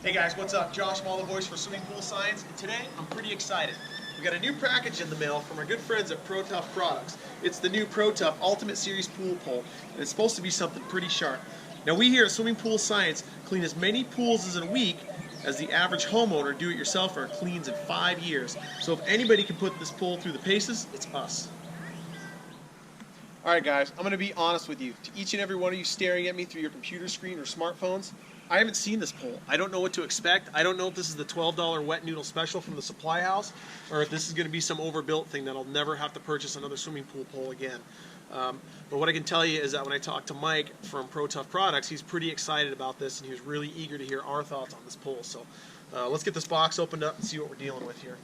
Hey guys, what's up? Josh Malla, voice for Swimming Pool Science, and today I'm pretty excited. We got a new package in the mail from our good friends at Tuff products. It's the new Tuff Ultimate Series Pool Pole, and it's supposed to be something pretty sharp. Now we here at Swimming Pool Science clean as many pools in a week as the average homeowner do-it-yourselfer cleans in 5 years. So if anybody can put this pool through the paces, it's us. Alright guys, I'm going to be honest with you. To each and every one of you staring at me through your computer screen or smartphones, I haven't seen this pole. I don't know what to expect. I don't know if this is the $12 wet noodle special from the supply house or if this is going to be some overbuilt thing that I'll never have to purchase another swimming pool pole again. But what I can tell you is that when I talked to Mike from Tuff products, he's pretty excited about this and he was really eager to hear our thoughts on this pole. So let's get this box opened up and see what we're dealing with here.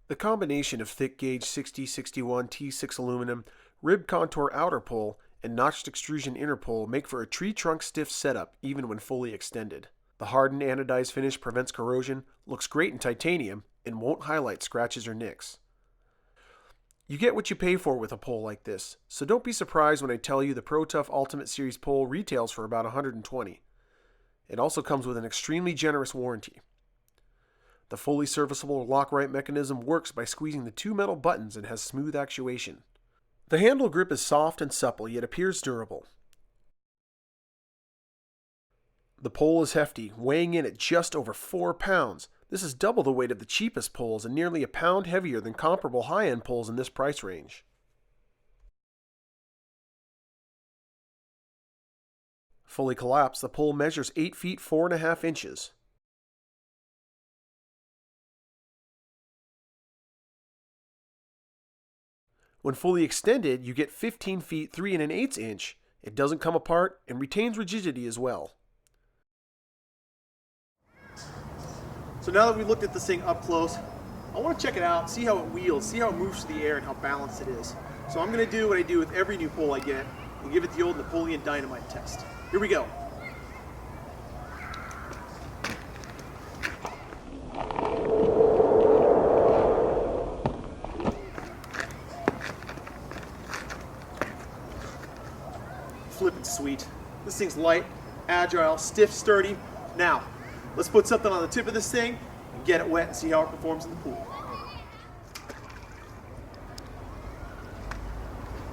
The combination of thick gauge 6061 T6 aluminum, ribbed contour outer pole, and notched extrusion inner pole make for a tree trunk stiff setup even when fully extended. The hardened anodized finish prevents corrosion, looks great in titanium, and won't highlight scratches or nicks. You get what you pay for with a pole like this, so don't be surprised when I tell you the Tuff Ultimate Series pole retails for about $120. It also comes with an extremely generous warranty. The fully serviceable lock-right mechanism works by squeezing the two metal buttons and has smooth actuation. The handle grip is soft and supple, yet appears durable. The pole is hefty, weighing in at just over 4 pounds. This is double the weight of the cheapest poles and nearly a pound heavier than comparable high-end poles in this price range. Fully collapsed, the pole measures 8 feet 4.5 inches. When fully extended, you get 15 feet 3 1/8 inch. It doesn't come apart and retains rigidity as well. So now that we looked at this thing up close, I want to check it out, see how it wheels, see how it moves through the air and how balanced it is. So I'm going to do what I do with every new pole I get and give it the old Napoleon Dynamite test. Here we go. Flippin' sweet. This thing's light, agile, stiff, sturdy. Now, let's put something on the tip of this thing and get it wet and see how it performs in the pool.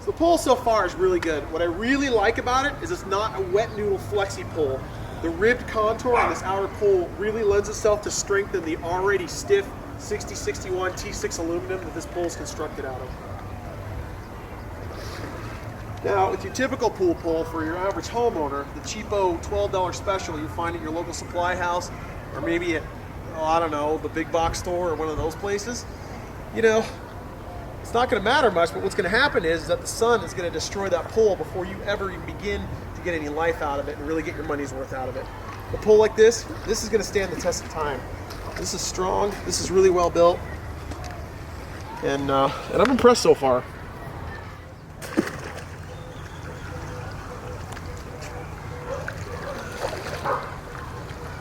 So the pole so far is really good. What I really like about it is it's not a wet noodle flexi pole. The ribbed contour on this outer pole really lends itself to strengthen the already stiff 6061 T6 aluminum that this pole is constructed out of. Now, with your typical pool pole for your average homeowner, the cheapo $12 special you find at your local supply house, or maybe at, I don't know, the big box store or one of those places, you know, it's not going to matter much, but what's going to happen is that the sun is going to destroy that pole before you ever even begin to get any life out of it and really get your money's worth out of it. A pole like this is going to stand the test of time. This is strong, this is really well built, and I'm impressed so far.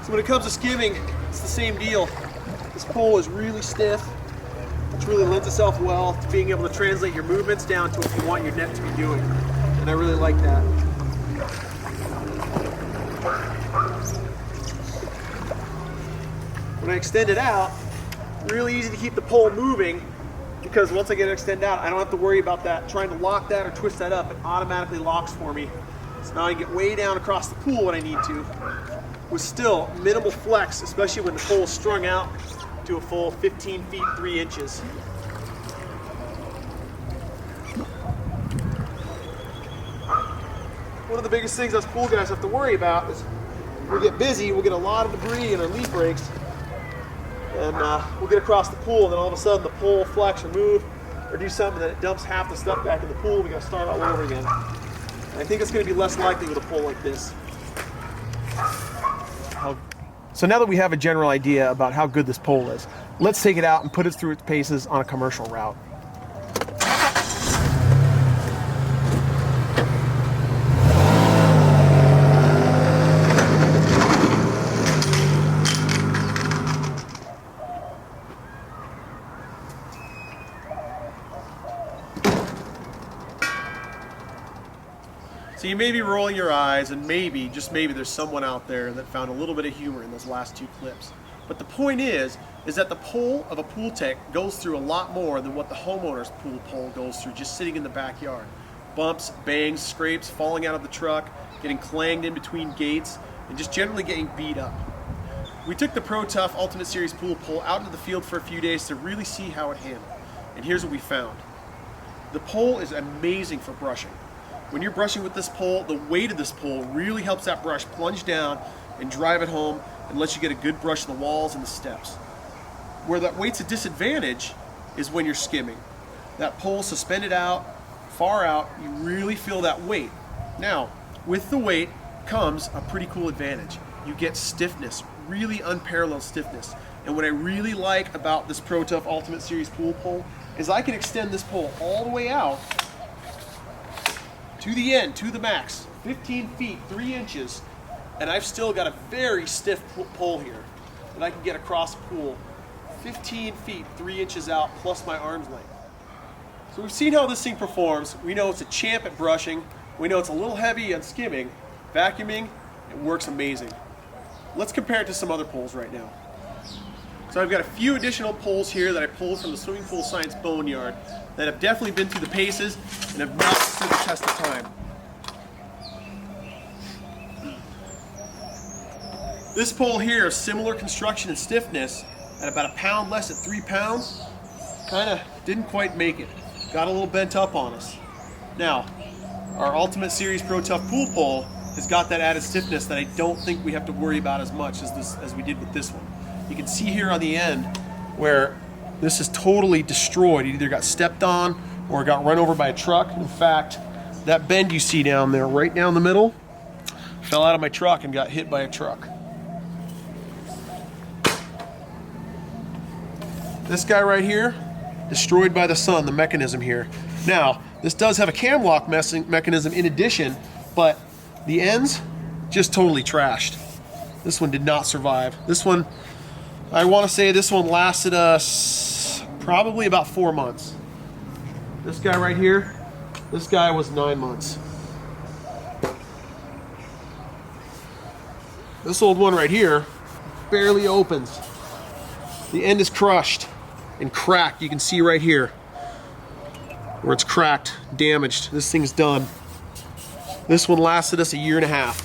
So when it comes to skimming, it's the same deal. This pole is really stiff, which really lends itself well to being able to translate your movements down to what you want your net to be doing. And I really like that. When I extend it out, really easy to keep the pole moving because once I get it extended out, I don't have to worry about that, trying to lock that or twist that up. It automatically locks for me. So now I can get way down across the pool when I need to, with still minimal flex, especially when the pole is strung out to a full 15 feet 3 inches. One of the biggest things us pool guys have to worry about is we'll get busy, we'll get a lot of debris in our leaf breaks, and we'll get across the pool, and then all of a sudden the pole will flex or move or do something that it dumps half the stuff back in the pool. We got to start all over again. And I think it's going to be less likely with a pole like this. So now that we have a general idea about how good this pole is, let's take it out and put it through its paces on a commercial route. So you may be rolling your eyes, and maybe, just maybe, there's someone out there that found a little bit of humor in those last two clips. But the point is that the pole of a pool tech goes through a lot more than what the homeowner's pool pole goes through just sitting in the backyard. Bumps, bangs, scrapes, falling out of the truck, getting clanged in between gates, and just generally getting beat up. We took the Pro Tuff Ultimate Series pool pole out into the field for a few days to really see how it handled. And here's what we found. The pole is amazing for brushing. When you're brushing with this pole, the weight of this pole really helps that brush plunge down and drive it home and lets you get a good brush of the walls and the steps. Where that weight's a disadvantage is when you're skimming. That pole suspended out, far out, you really feel that weight. Now, with the weight comes a pretty cool advantage. You get stiffness, really unparalleled stiffness. And what I really like about this Pro Tuff Ultimate Series pool pole is I can extend this pole all the way out to the end, to the max, 15 feet, 3 inches, and I've still got a very stiff pole here that I can get across the pool 15 feet, 3 inches out, plus my arm's length. So we've seen how this thing performs. We know it's a champ at brushing. We know it's a little heavy on skimming. Vacuuming, it works amazing. Let's compare it to some other poles right now. So I've got a few additional poles here that I pulled from the Swimming Pool Science Boneyard that have definitely been through the paces and have not stood the test of time. This pole here is similar construction and stiffness at about a pound less at 3 pounds. Kind of didn't quite make it. Got a little bent up on us. Now, our Ultimate Series Pro Tuff pool pole has got that added stiffness that I don't think we have to worry about as much as we did with this one. You can see here on the end where this is totally destroyed. It either got stepped on or got run over by a truck. In fact, that bend you see down there, right down the middle, fell out of my truck and got hit by a truck. This guy right here, destroyed by the sun, the mechanism here. Now, this does have a cam lock mechanism in addition, but the ends, just totally trashed. This one did not survive. This one, I want to say this one lasted us probably about 4 months. This guy right here, this guy was 9 months. This old one right here barely opens. The end is crushed and cracked. You can see right here where it's cracked, damaged. This thing's done. This one lasted us 1.5 years.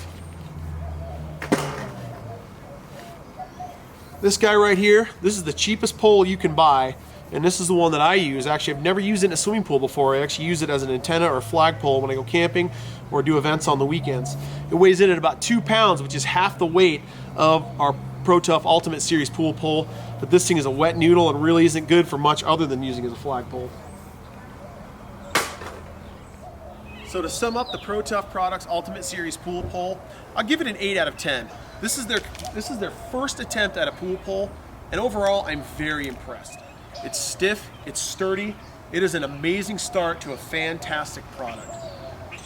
This guy right here, this is the cheapest pole you can buy, and this is the one that I use. Actually, I've never used it in a swimming pool before. I actually use it as an antenna or flagpole when I go camping or do events on the weekends. It weighs in at about 2 pounds, which is half the weight of our Pro Tuff Ultimate Series pool pole, but this thing is a wet noodle and really isn't good for much other than using it as a flagpole. So to sum up the Pro Tuff Products Ultimate Series pool pole, I'll give it an 8 out of 10. This is their first attempt at a pool pole, and overall I'm very impressed. It's stiff, it's sturdy, it is an amazing start to a fantastic product.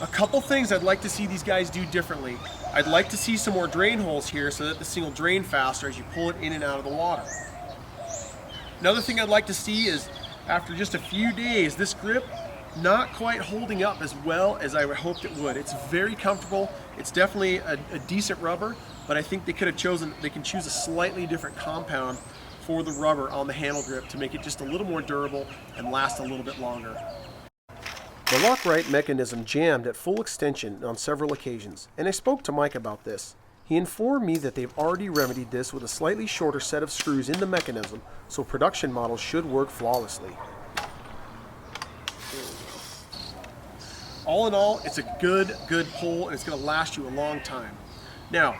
A couple things I'd like to see these guys do differently. I'd like to see some more drain holes here so that this thing will drain faster as you pull it in and out of the water. Another thing I'd like to see is, after just a few days, this grip not quite holding up as well as I hoped it would. It's very comfortable. It's definitely a decent rubber, but I think they can choose a slightly different compound for the rubber on the handle grip to make it just a little more durable and last a little bit longer. The lock-right mechanism jammed at full extension on several occasions, and I spoke to Mike about this. He informed me that they've already remedied this with a slightly shorter set of screws in the mechanism, so production models should work flawlessly. All in all, it's a good pole, and it's going to last you a long time. Now,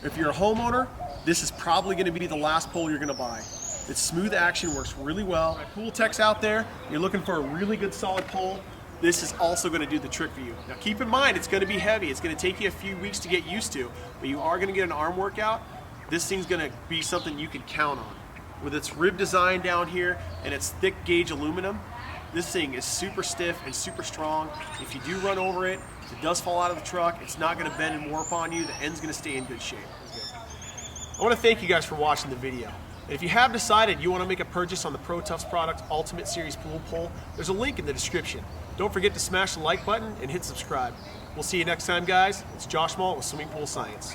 if you're a homeowner, this is probably going to be the last pole you're going to buy. Its smooth action works really well. My pool techs out there, you're looking for a really good solid pole, this is also going to do the trick for you. Now keep in mind, it's going to be heavy. It's going to take you a few weeks to get used to, but you are going to get an arm workout. This thing's going to be something you can count on. With its rib design down here and its thick gauge aluminum, this thing is super stiff and super strong. If you do run over it, if it does fall out of the truck, it's not going to bend and warp on you. The end's going to stay in good shape. I want to thank you guys for watching the video. And if you have decided you want to make a purchase on the Pro Tuff Products Ultimate Series Pool Pole, there's a link in the description. Don't forget to smash the like button and hit subscribe. We'll see you next time, guys. It's Josh Malt with Swimming Pool Science.